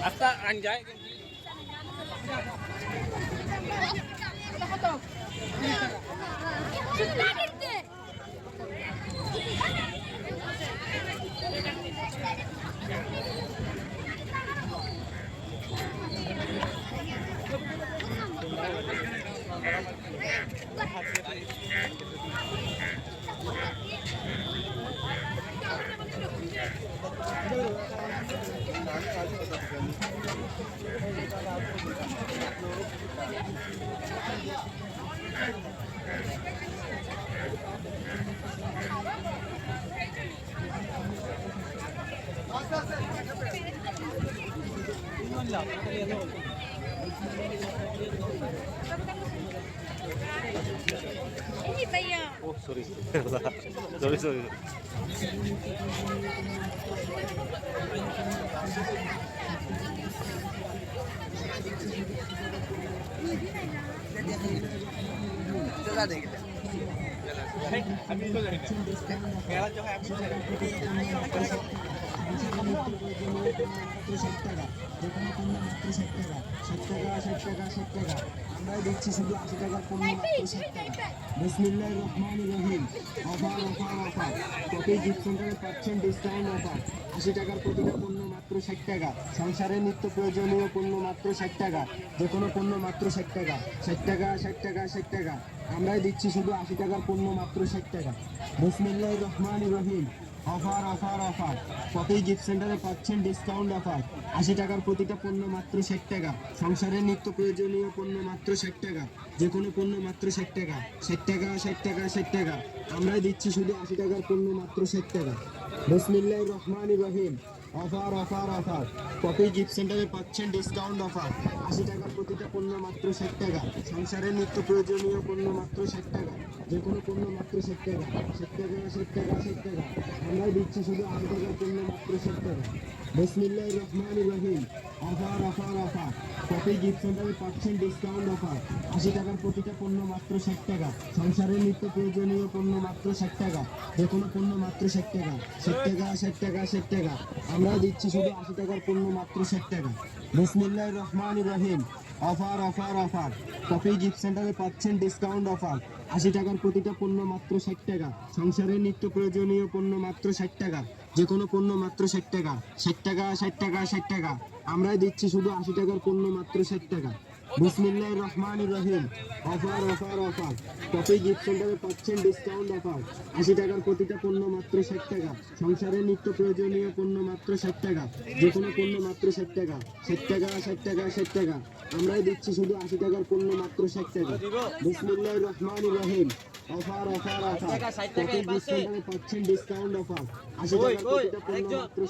রাস্তা আন যায় Ini bayar. Oh, sorry. sorry, sorry. चला देंगे अभी तो मेरा जो है अभी আমরা দিচ্ছি শুধু 80 টাকার পণ্য মাত্র 60 টাকা। বিসমিল্লাহির রহমানির রহিম। অফার অফার অফার কপি গিফট সেন্টারে পাচ্ছেন ডিসকাউন্ট অফার। 80 টাকার প্রতিটা পণ্য মাত্র 60 টাকা। সংসারের নিত্য প্রয়োজনীয় পণ্য মাত্র 60 টাকা। যে কোনো পণ্য মাত্র 60 টাকা। 60 টাকা 60 টাকা 60 টাকা। আমরাই দিচ্ছি শুধু 80 টাকার পণ্য মাত্র 60 টাকা। বিসমিল্লাহির রহমানির রহিম। অফার অফার অফার কপি গিফট সেন্টারে পাচ্ছেন ডিসকাউন্ট অফার। 80 টাকার প্রতিটা পণ্য মাত্র 60 টাকা। সংসারের নিত্য প্রয়োজনীয় পণ্য মাত্র 60 টাকা। যে কোনো পণ্য মাত্র 60 টাকা। 60 টাকা 60 টাকা 60 টাকা। আমরাই দিচ্ছি শুধু 80 টাকার পণ্য মাত্র 60 টাকা। বিসমিল্লাহির রহমানির রহিম। অফার অফার অফার কপি গিফট সেন্টারে পাচ্ছেন ডিসকাউন্ট অফার। 80 টাকার প্রতিটা পণ্য মাত্র 60 টাকা। সংসারের নিত্য প্রয়োজনীয় পণ্য মাত্র 60 টাকা। যে কোনো পণ্য মাত্র 60 টাকা। 60 টাকা 60 টাকা 60 টাকা। আমরাই দিচ্ছি শুধু 80 টাকার পণ্য মাত্র 60 টাকা। বিসমিল্লাহির রহমানির রহিম। অফার অফার অফার কপি গিফট সেন্টারে পাচ্ছেন ডিসকাউন্ট অফার। 80 টাকার প্রতিটা পণ্য মাত্র 60 টাকা। সংসারের নিত্য প্রয়োজনীয় পণ্য মাত্র 60 টাকা। যে কোনো পণ্য মাত্র 60 টাকা। 60 টাকা 60 টাকা 60 টাকা। আমরা দিচ্ছি শুধু 80 টাকার পণ্য মাত্র 60 টাকা। বিসমিল্লাহির রহমানির রহিম। অফার অফার অফার কপি গিফট সেন্টারে পাচ্ছেন ডিসকাউন্ট অফার। 80 টাকার প্রতিটা পণ্য মাত্র 60 টাকা। সংসারের নিত্য প্রয়োজনীয় পণ্য মাত্র 60 টাকা। যে কোনো পণ্য মাত্র 60 টাকা। 60 টাকা 60 টাকা 60 টাকা। আমরাই দিচ্ছি শুধু 80 টাকার পণ্য মাত্র 60 টাকা। বিসমিল্লাহির রহমানির রহিম। অফার অফার অফার কপি গিফট সেন্টারে পাচ্ছেন ডিসকাউন্ট অফার। 80 টাকার প্রতিটা পণ্য মাত্র 60 টাকা। সংসারের নিত্য প্রয়োজনীয় পণ্য মাত্র 60 টাকা। যে কোনো পণ্য মাত্র 60 টাকা। 60 টাকা 60 টাকা 60 টাকা। আমরাই দিচ্ছি শুধু 80 টাকার পণ্য মাত্র 60 টাকা। বিসমিল্লাহির রহমানির রহিম। অফার অফার অফার কপি গিফট সেন্টারে পাচ্ছেন ডিসকাউন্ট অফার। 80 টাকার প্রতিটা পণ্য মাত্র